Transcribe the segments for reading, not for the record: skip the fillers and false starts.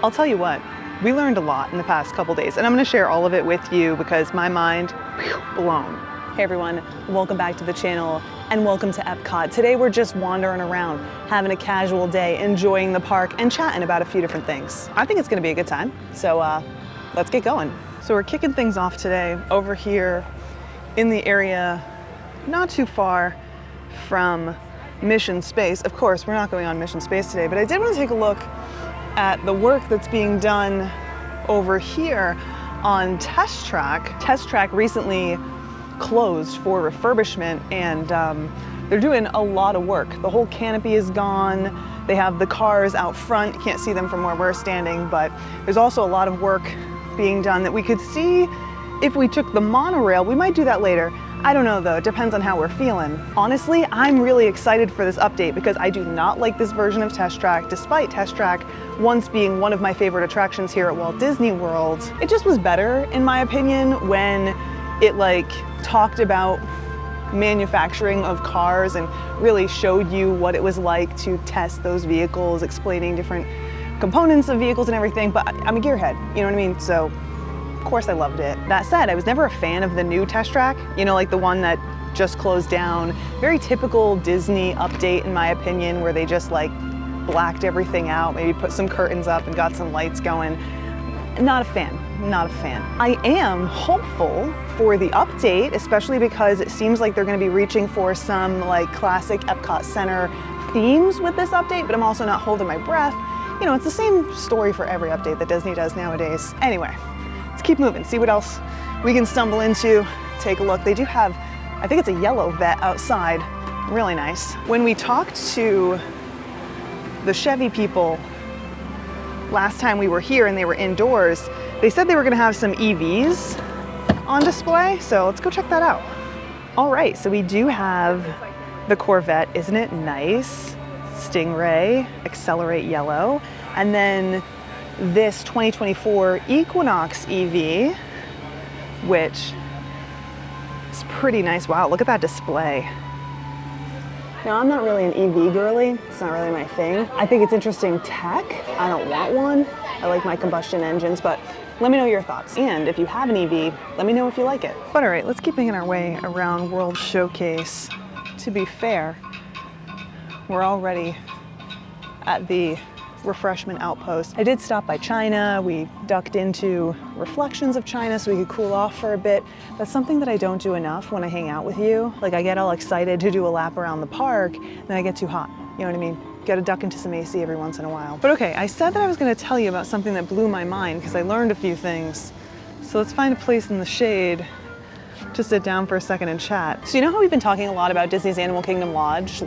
I'll tell you what, we learned a lot in the past couple days, and I'm gonna share all of it with you because my mind, blown. Hey everyone, welcome back to the channel and welcome to Epcot. Today we're just wandering around, having a casual day, enjoying the park and chatting about a few different things. I think it's gonna be a good time, so let's get going. So we're kicking things off today over here in the area not too far from Mission Space. Of course, we're not going on Mission Space today, but I did want to take a look at the work that's being done over here on Test Track. Test Track recently closed for refurbishment, and they're doing a lot of work. The whole canopy is gone. They have the cars out front. You can't see them from where we're standing, but there's also a lot of work being done that we could see if we took the monorail. We might do that later. I don't know though, it depends on how we're feeling. Honestly, I'm really excited for this update because I do not like this version of Test Track, despite Test Track once being one of my favorite attractions here at Walt Disney World. It just was better, in my opinion, when it talked about manufacturing of cars and really showed you what it was like to test those vehicles, explaining different components of vehicles and everything. But I'm a gearhead, you know what I mean? So of course I loved it. That said, I was never a fan of the new Test Track, you know, like the one that just closed down. Very typical Disney update, in my opinion, where they just blacked everything out, maybe put some curtains up and got some lights going. Not a fan, not a fan. I am hopeful for the update, especially because it seems like they're gonna be reaching for some classic Epcot Center themes with this update, but I'm also not holding my breath. You know, it's the same story for every update that Disney does nowadays. Anyway, let's keep moving, see what else we can stumble into. Take a look. They do have, I think it's a yellow vet outside. Really nice. When we talked to the Chevy people last time we were here and they were indoors, they said they were gonna have some EVs on display, so let's go check that out. All right, so we do have the Corvette. Isn't it nice? Stingray, Accelerate Yellow, and then this 2024 Equinox EV, which is pretty nice. Wow, look at that display. Now, I'm not really an EV girly. It's not really my thing. I think it's interesting tech. I don't want one. I like my combustion engines, but let me know your thoughts. And if you have an EV, let me know if you like it. But all right, let's keep making our way around World Showcase. To be fair, we're already at the refreshment outpost. I did stop by China. We ducked into Reflections of China so we could cool off for a bit. That's something that I don't do enough when I hang out with you. I get all excited to do a lap around the park, then I get too hot. You know what I mean? Gotta duck into some AC every once in a while. But okay, I said that I was gonna tell you about something that blew my mind because I learned a few things. So let's find a place in the shade to sit down for a second and chat. So you know how we've been talking a lot about Disney's Animal Kingdom Lodge?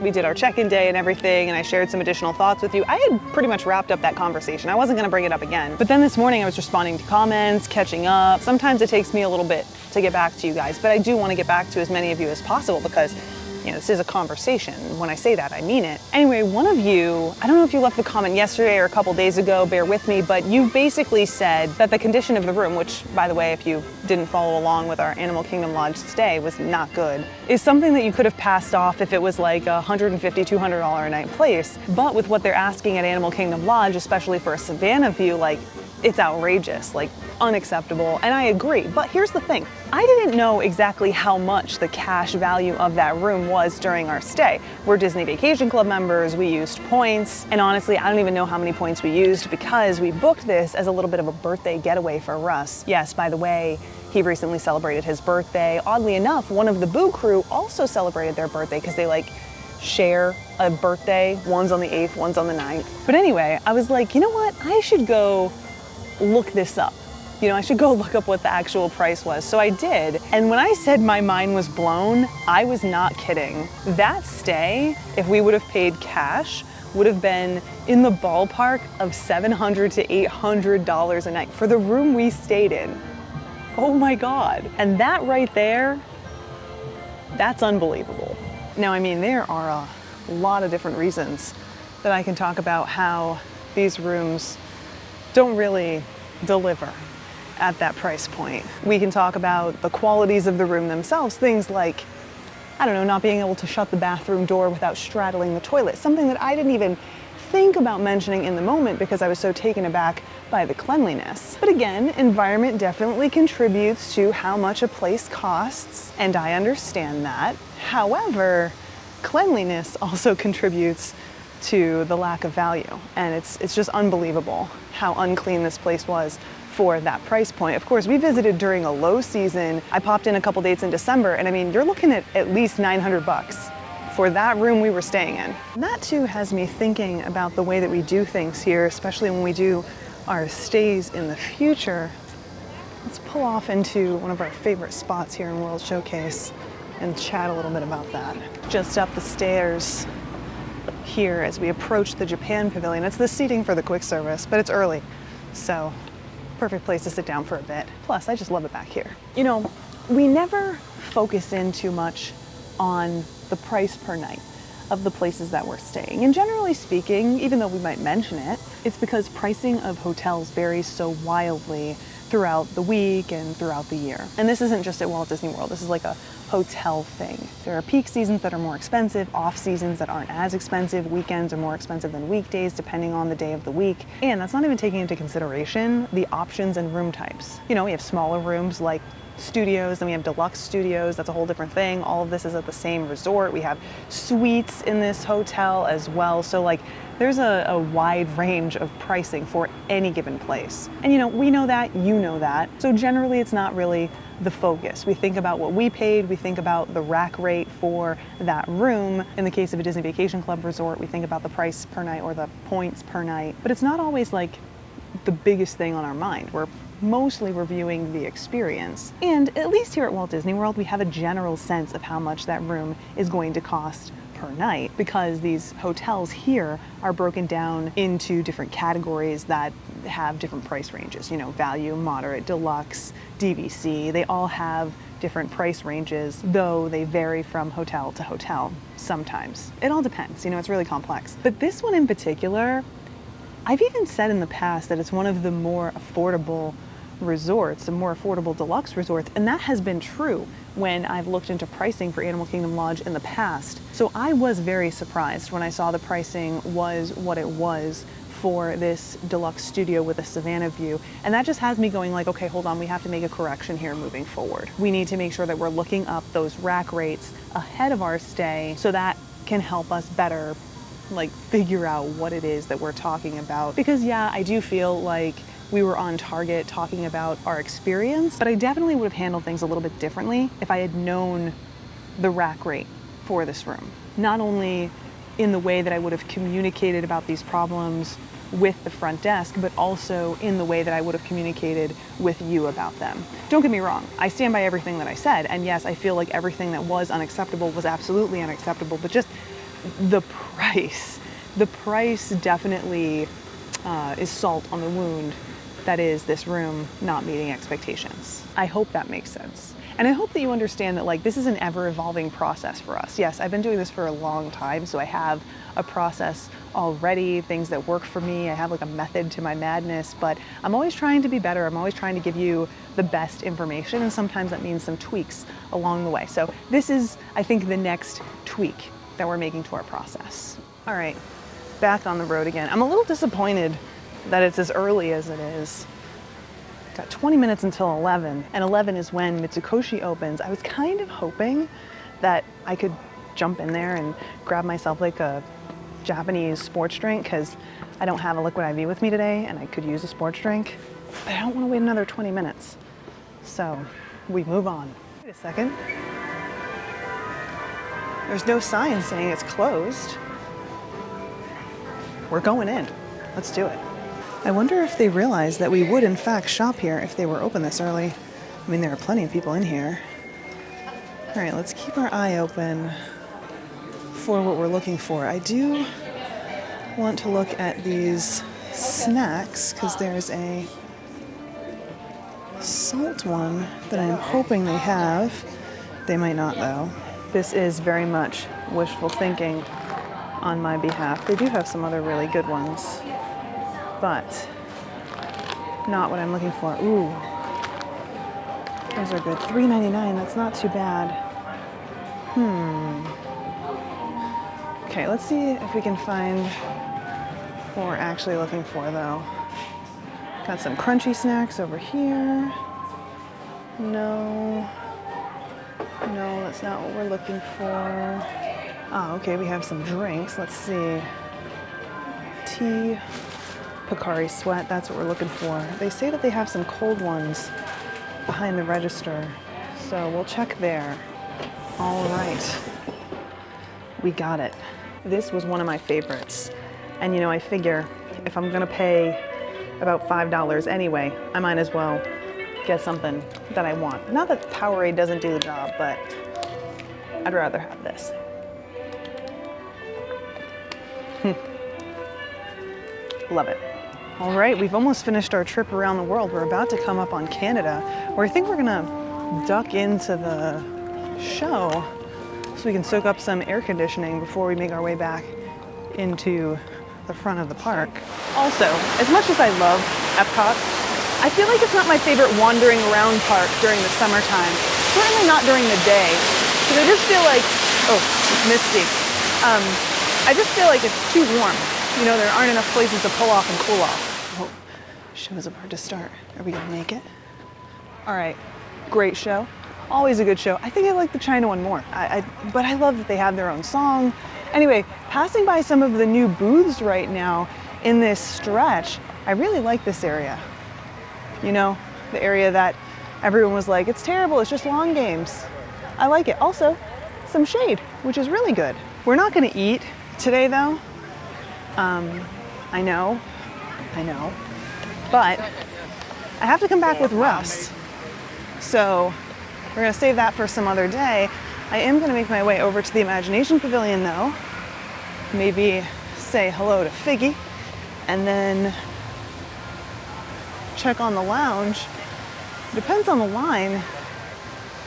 We did our check-in day and everything, and I shared some additional thoughts with you. I had pretty much wrapped up that conversation. I wasn't gonna bring it up again. But then this morning I was responding to comments, catching up. Sometimes it takes me a little bit to get back to you guys, but I do wanna get back to as many of you as possible because you know, this is a conversation. When I say that, I mean it. Anyway, one of you, I don't know if you left the comment yesterday or a couple days ago, bear with me, but you basically said that the condition of the room, which by the way, if you didn't follow along with our Animal Kingdom Lodge stay, was not good, is something that you could have passed off if it was like a $150, $200 a night place. But with what they're asking at Animal Kingdom Lodge, especially for a Savannah view, it's outrageous, unacceptable, and I agree. But here's the thing, I didn't know exactly how much the cash value of that room was during our stay. We're Disney Vacation Club members, we used points, and honestly, I don't even know how many points we used because we booked this as a little bit of a birthday getaway for Russ. Yes, by the way, he recently celebrated his birthday. Oddly enough, one of the Boo crew also celebrated their birthday because they share a birthday. One's on the 8th, one's on the 9th. But anyway, I was like, you know what? I should go look this up. You know, I should go look up what the actual price was. So I did. And when I said my mind was blown, I was not kidding. That stay, if we would have paid cash, would have been in the ballpark of $700 to $800 a night for the room we stayed in. Oh my God. And that right there, that's unbelievable. Now, I mean, there are a lot of different reasons that I can talk about how these rooms don't really deliver at that price point. We can talk about the qualities of the room themselves, things like, I don't know, not being able to shut the bathroom door without straddling the toilet, something that I didn't even think about mentioning in the moment because I was so taken aback by the cleanliness. But again, environment definitely contributes to how much a place costs, and I understand that. However, cleanliness also contributes to the lack of value, and it's just unbelievable how unclean this place was for that price point. Of course, we visited during a low season. I popped in a couple dates in December, and I mean, you're looking at least 900 bucks for that room we were staying in. And that too has me thinking about the way that we do things here, especially when we do our stays in the future. Let's pull off into one of our favorite spots here in World Showcase and chat a little bit about that. Just up the stairs here as we approach the Japan Pavilion. It's the seating for the quick service, but it's early, so perfect place to sit down for a bit. Plus, I just love it back here. You know, we never focus in too much on the price per night of the places that we're staying. And generally speaking, even though we might mention it, it's because pricing of hotels varies so wildly throughout the week and throughout the year. And this isn't just at Walt Disney World, this is like a hotel thing. There are peak seasons that are more expensive, off seasons that aren't as expensive, weekends are more expensive than weekdays depending on the day of the week. And that's not even taking into consideration the options and room types. You know, we have smaller rooms like studios, then we have deluxe studios, that's a whole different thing. All of this is at the same resort. We have suites in this hotel as well. So like there's a wide range of pricing for any given place. And you know, we know that, you know that. So generally it's not really the focus. We think about what we paid, we think about the rack rate for that room. In the case of a Disney Vacation Club resort, we think about the price per night or the points per night. But it's not always like the biggest thing on our mind. We're mostly reviewing the experience. And at least here at Walt Disney World, we have a general sense of how much that room is going to cost per night because these hotels here are broken down into different categories that have different price ranges. You know, value, moderate, deluxe, DVC, they all have different price ranges, though they vary from hotel to hotel sometimes. It all depends, you know, it's really complex. But this one in particular, I've even said in the past that it's one of the more affordable resorts, the more affordable deluxe resorts, and that has been true when I've looked into pricing for Animal Kingdom Lodge in the past. So I was very surprised when I saw the pricing was what it was for this deluxe studio with a Savannah view. And that just has me going like, okay, hold on, we have to make a correction here moving forward. We need to make sure that we're looking up those rack rates ahead of our stay so that can help us better like figure out what it is that we're talking about. Because yeah, I do feel like we were on target talking about our experience, but I definitely would have handled things a little bit differently if I had known the rack rate for this room. Not only in the way that I would have communicated about these problems with the front desk, but also in the way that I would have communicated with you about them. Don't get me wrong, I stand by everything that I said, and yes, I feel like everything that was unacceptable was absolutely unacceptable, but just the price definitely is salt on the wound that is this room not meeting expectations. I hope that makes sense. And I hope that you understand that like this is an ever evolving process for us. Yes, I've been doing this for a long time, so I have a process already, things that work for me. I have like a method to my madness, but I'm always trying to be better. I'm always trying to give you the best information, and sometimes that means some tweaks along the way. So this is, I think, the next tweak that we're making to our process. All right, back on the road again. I'm a little disappointed that it's as early as it is. Got 20 minutes until 11, and 11 is when Mitsukoshi opens. I was kind of hoping that I could jump in there and grab myself like a Japanese sports drink because I don't have a liquid IV with me today and I could use a sports drink, but I don't want to wait another 20 minutes. So we move on. Wait a second. There's no sign saying it's closed. We're going in. Let's do it. I wonder if they realized that we would in fact shop here if they were open this early. I mean, there are plenty of people in here. All right, let's keep our eye open for what we're looking for. I do want to look at these snacks because there's a salt one that I'm hoping they have. They might not though. This is very much wishful thinking on my behalf. They do have some other really good ones, but not what I'm looking for. Ooh, those are good. $3.99, that's not too bad. Okay, let's see if we can find what we're actually looking for though. Got some crunchy snacks over here. No, that's not what we're looking for. Oh, okay, we have some drinks. Let's see. Tea, Pocari Sweat, that's what we're looking for. They say that they have some cold ones behind the register, so we'll check there. All right, we got it. This was one of my favorites. And you know, I figure if I'm gonna pay about $5 anyway, I might as well get something that I want. Not that Powerade doesn't do the job, but I'd rather have this. Love it. All right, we've almost finished our trip around the world. We're about to come up on Canada, where I think we're gonna duck into the show so we can soak up some air conditioning before we make our way back into the front of the park. Also, as much as I love Epcot, I feel like it's not my favorite wandering around park during the summertime. Certainly not during the day, because I just feel like, oh, it's misty. I just feel like it's too warm. You know, there aren't enough places to pull off and cool off. Oh, show's about to start. Are we gonna make it? All right, great show. Always a good show. I think I like the China one more, but I love that they have their own song. Anyway, passing by some of the new booths right now in this stretch, I really like this area. You know, the area that everyone was like, it's terrible, it's just lawn games. I like it. Also, some shade, which is really good. We're not gonna eat today though. I know, but I have to come back with Russ. So we're gonna save that for some other day. I am gonna make my way over to the Imagination Pavilion though. Maybe say hello to Figgy and then check on the lounge. Depends on the line.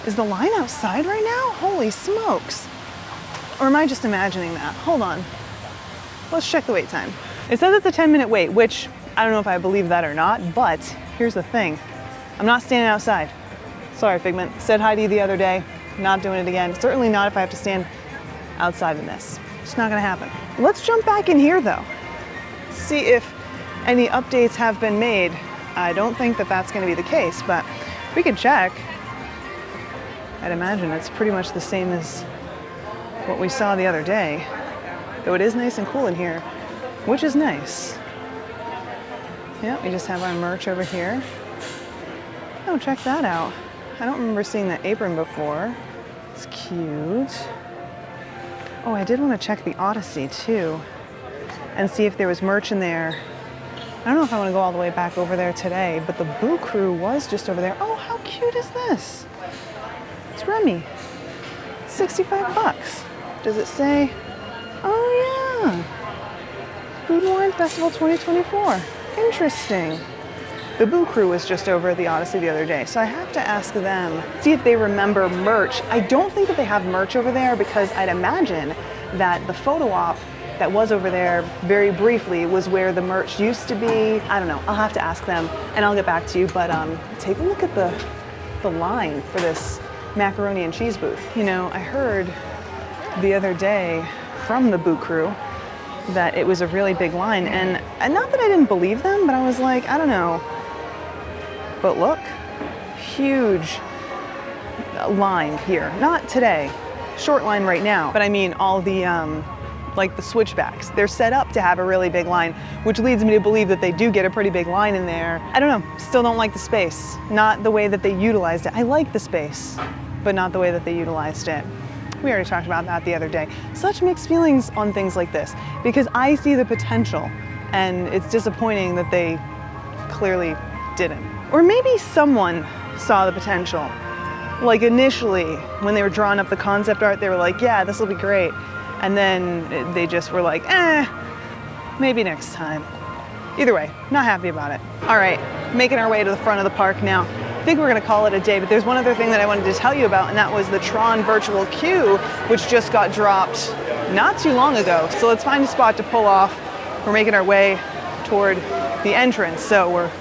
Is the line outside right now? Holy smokes. Or am I just imagining that? Hold on. Let's check the wait time. It says it's a 10-minute wait, which I don't know if I believe that or not, but here's the thing. I'm not standing outside. Sorry, Figment. Said hi to you the other day. Not doing it again. Certainly not if I have to stand outside in this. It's not gonna happen. Let's jump back in here though. See if any updates have been made. I don't think that that's gonna be the case, but we can check. I'd imagine it's pretty much the same as what we saw the other day. Though it is nice and cool in here, which is nice. Yeah, we just have our merch over here. Oh, check that out. I don't remember seeing that apron before. It's cute. Oh, I did want to check the Odyssey too and see if there was merch in there. I don't know if I want to go all the way back over there today, but the Boo Crew was just over there. Oh, how cute is this? It's Remy. 65 bucks. Does it say? Oh yeah. Food and Wine Festival 2024. Interesting. The Boo Crew was just over at the Odyssey the other day, so I have to ask them, see if they remember merch. I don't think that they have merch over there because I'd imagine that the photo op that was over there very briefly was where the merch used to be. I don't know, I'll have to ask them and I'll get back to you, but take a look at the line for this macaroni and cheese booth. You know, I heard the other day from the Boo Crew that it was a really big line, and not that I didn't believe them, but I was like, I don't know. But look, huge line here. Not today, short line right now, but I mean all the like the switchbacks. They're set up to have a really big line, which leads me to believe that they do get a pretty big line in there. I don't know, still don't like the space. Not the way that they utilized it. I like the space, but not the way that they utilized it. We already talked about that the other day. Such mixed feelings on things like this because I see the potential and it's disappointing that they clearly didn't. Or maybe someone saw the potential. Like initially, when they were drawing up the concept art, they were like, yeah, this will be great. And then they just were like, maybe next time. Either way, not happy about it. All right, making our way to the front of the park now. I think we're gonna call it a day, but there's one other thing that I wanted to tell you about, and that was the Tron virtual queue, which just got dropped not too long ago. So let's find a spot to pull off. We're making our way toward the entrance, so we're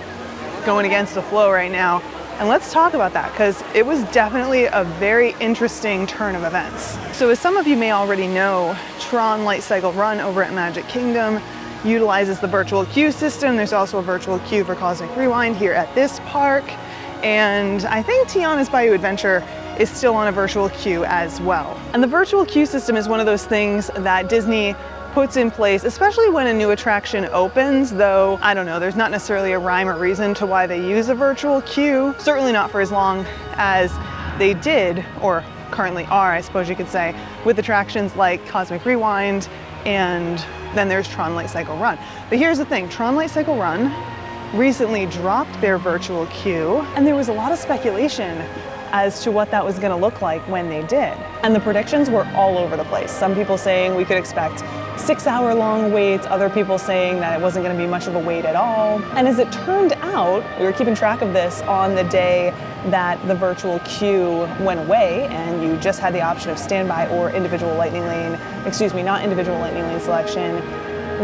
going against the flow right now. And let's talk about that, because it was definitely a very interesting turn of events. So as some of you may already know, Tron Light Cycle Run over at Magic Kingdom utilizes the virtual queue system. There's also a virtual queue for Cosmic Rewind here at this park. And I think Tiana's Bayou Adventure is still on a virtual queue as well. And the virtual queue system is one of those things that Disney puts in place, especially when a new attraction opens, though, I don't know, there's not necessarily a rhyme or reason to why they use a virtual queue. Certainly not for as long as they did, or currently are, I suppose you could say, with attractions like Cosmic Rewind, and then there's Tron Light Cycle Run. But here's the thing, Tron Light Cycle Run recently dropped their virtual queue, and there was a lot of speculation as to what that was gonna look like when they did. And the predictions were all over the place. Some people saying we could expect 6-hour-long waits, other people saying that it wasn't gonna be much of a wait at all. And as it turned out, we were keeping track of this on the day that the virtual queue went away and you just had the option of standby or individual lightning lane, excuse me, not individual lightning lane selection,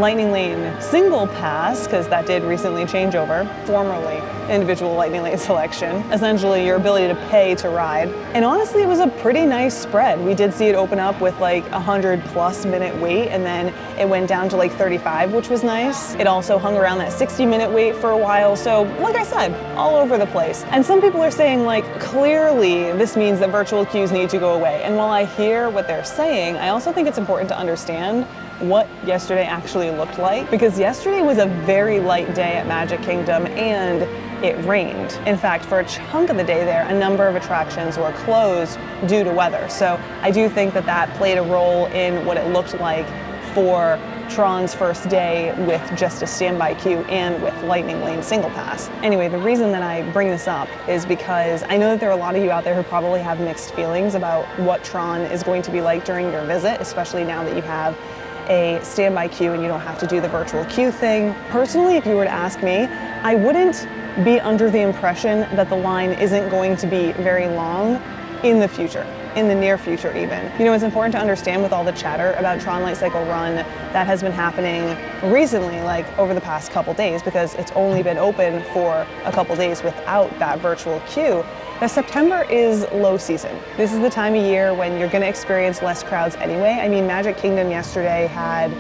lightning lane single pass, because that did recently change over, formerly individual lightning lane selection, essentially your ability to pay to ride. And honestly, it was a pretty nice spread. We did see it open up with like 100+ minute wait, and then it went down to like 35, which was nice. It also hung around that 60-minute wait for a while. So like I said, all over the place. And some people are saying like, clearly this means that virtual queues need to go away. And while I hear what they're saying, I also think it's important to understand what yesterday actually looked like, because yesterday was a very light day at Magic Kingdom and it rained. In fact, for a chunk of the day there, a number of attractions were closed due to weather. So I do think that that played a role in what it looked like for Tron's first day with just a standby queue and with Lightning Lane Single Pass. Anyway, the reason that I bring this up is because I know that there are a lot of you out there who probably have mixed feelings about what Tron is going to be like during your visit, especially now that you have a standby queue and you don't have to do the virtual queue thing. Personally, if you were to ask me, I wouldn't be under the impression that the line isn't going to be very long in the future, in the near future even. You know, it's important to understand with all the chatter about Tron Light Cycle Run that has been happening recently, like over the past couple days, because it's only been open for a couple days without that virtual queue, that September is low season. This is the time of year when you're gonna experience less crowds anyway. I mean, Magic Kingdom yesterday had,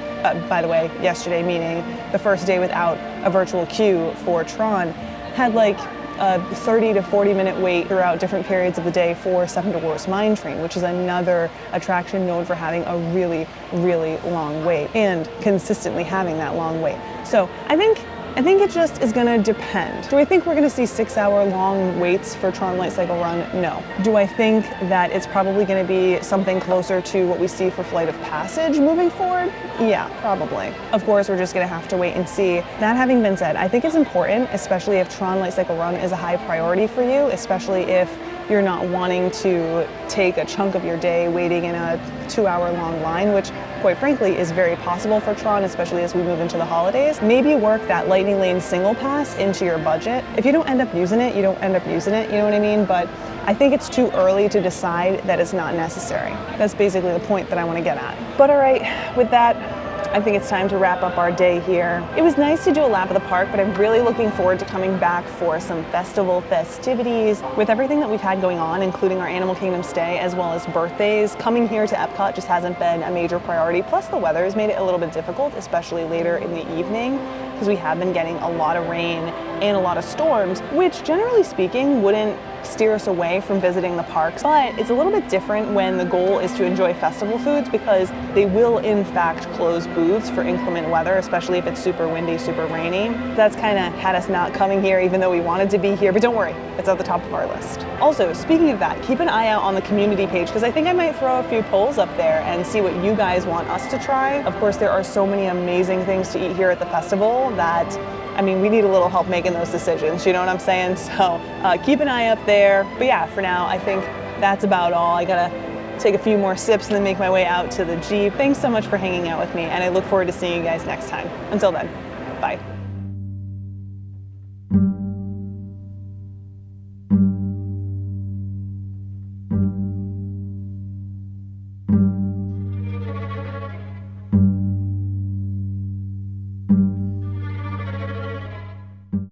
by the way, yesterday meaning the first day without a virtual queue for Tron, had like a 30 to 40 minute wait throughout different periods of the day for Seven Dwarfs Mine Train, which is another attraction known for having a really, really long wait and consistently having that long wait. So I think it just is gonna depend. Do I think we're gonna see 6-hour long waits for Tron Light Cycle Run? No. Do I think that it's probably gonna be something closer to what we see for Flight of Passage moving forward? Yeah, probably. Of course, we're just gonna have to wait and see. That having been said, I think it's important, especially if Tron Light Cycle Run is a high priority for you, especially if you're not wanting to take a chunk of your day waiting in a 2-hour long line, which quite frankly is very possible for Tron, especially as we move into the holidays. Maybe work that Lightning Lane Single Pass into your budget. If you don't end up using it, you don't end up using it, you know what I mean? But I think it's too early to decide that it's not necessary. That's basically the point that I want to get at. But all right, with that, I think it's time to wrap up our day here. It was nice to do a lap of the park, but I'm really looking forward to coming back for some festival festivities. With everything that we've had going on, including our Animal Kingdom stay, as well as birthdays, coming here to Epcot just hasn't been a major priority. Plus the weather has made it a little bit difficult, especially later in the evening, because we have been getting a lot of rain and a lot of storms, which generally speaking wouldn't steer us away from visiting the parks. But it's a little bit different when the goal is to enjoy festival foods, because they will in fact close booths for inclement weather, especially if it's super windy, super rainy. That's kind of had us not coming here even though we wanted to be here, but don't worry, it's at the top of our list. Also, speaking of that, keep an eye out on the community page, because I think I might throw a few polls up there and see what you guys want us to try. Of course, there are so many amazing things to eat here at the festival that, I mean, we need a little help making those decisions, you know what I'm saying? So keep an eye up there. But yeah, for now, I think that's about all. I gotta take a few more sips and then make my way out to the Jeep. Thanks so much for hanging out with me, and I look forward to seeing you guys next time. Until then, bye.